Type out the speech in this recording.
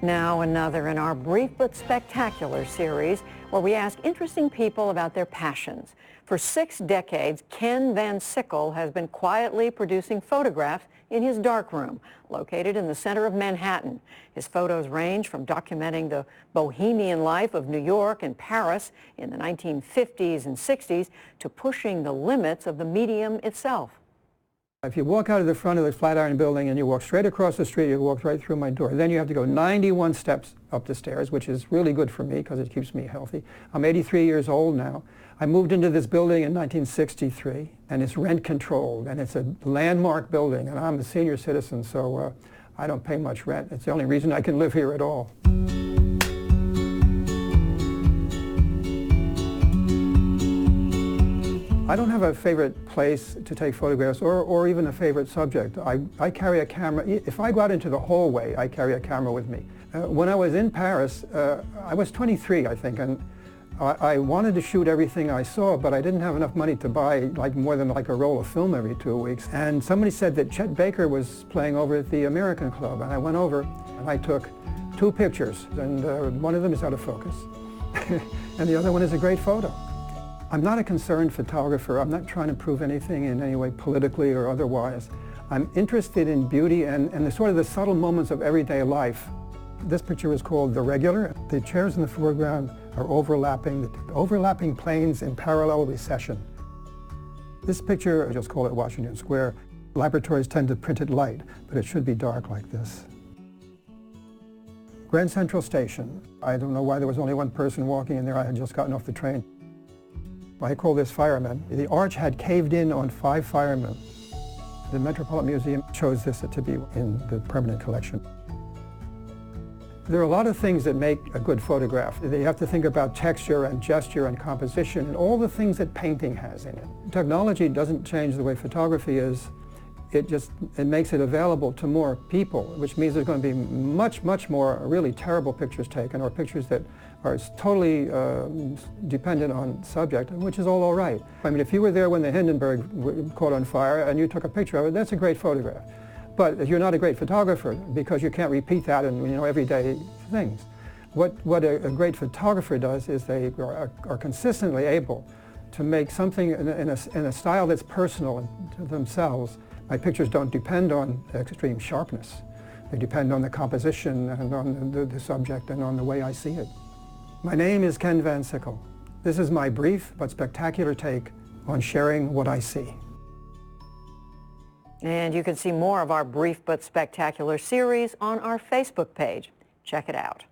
Now another in our brief but spectacular series where we ask interesting people about their passions. For 6 decades, Ken Van Sickle has been quietly producing photographs in his darkroom, located in the center of Manhattan. His photos range from documenting the bohemian life of New York and Paris in the 1950s and 60s to pushing the limits of the medium itself. If you walk out of the front of the Flatiron Building and you walk straight across the street, you walk right through my door. Then you have to go 91 steps up the stairs, which is really good for me because it keeps me healthy. I'm 83 years old now. I moved into this building in 1963, and it's rent controlled, and it's a landmark building, and I'm a senior citizen, so I don't pay much rent. It's the only reason I can live here at all. I don't have a favorite place to take photographs or even a favorite subject. I carry a camera. If I go out into the hallway, I carry a camera with me. When I was in Paris, I was 23, I think, and I wanted to shoot everything I saw, but I didn't have enough money to buy more than a roll of film every 2 weeks. And somebody said that Chet Baker was playing over at the American Club, and I went over and I took 2 pictures, and one of them is out of focus, and the other one is a great photo. I'm not a concerned photographer. I'm not trying to prove anything in any way politically or otherwise. I'm interested in beauty and the subtle moments of everyday life. This picture is called The Regular. The chairs in the foreground are overlapping planes in parallel recession. This picture, I just call it Washington Square. Laboratories tend to print it light, but it should be dark like this. Grand Central Station. I don't know why there was only one person walking in there. I had just gotten off the train. I call this firemen. The arch had caved in on 5 firemen. The Metropolitan Museum chose this to be in the permanent collection. There are a lot of things that make a good photograph. You have to think about texture and gesture and composition and all the things that painting has in it. Technology doesn't change the way photography is. It makes it available to more people, which means there's going to be much, much more really terrible pictures taken, or pictures that are totally dependent on subject, which is all right. I mean, if you were there when the Hindenburg caught on fire and you took a picture of it, that's a great photograph. But you're not a great photographer because you can't repeat that in everyday things. What a great photographer does is they are consistently able to make something in a style that's personal to themselves. My pictures don't depend on extreme sharpness. They depend on the composition and on the subject and on the way I see it. My name is Ken Van Sickle. This is my brief but spectacular take on sharing what I see. And you can see more of our brief but spectacular series on our Facebook page. Check it out.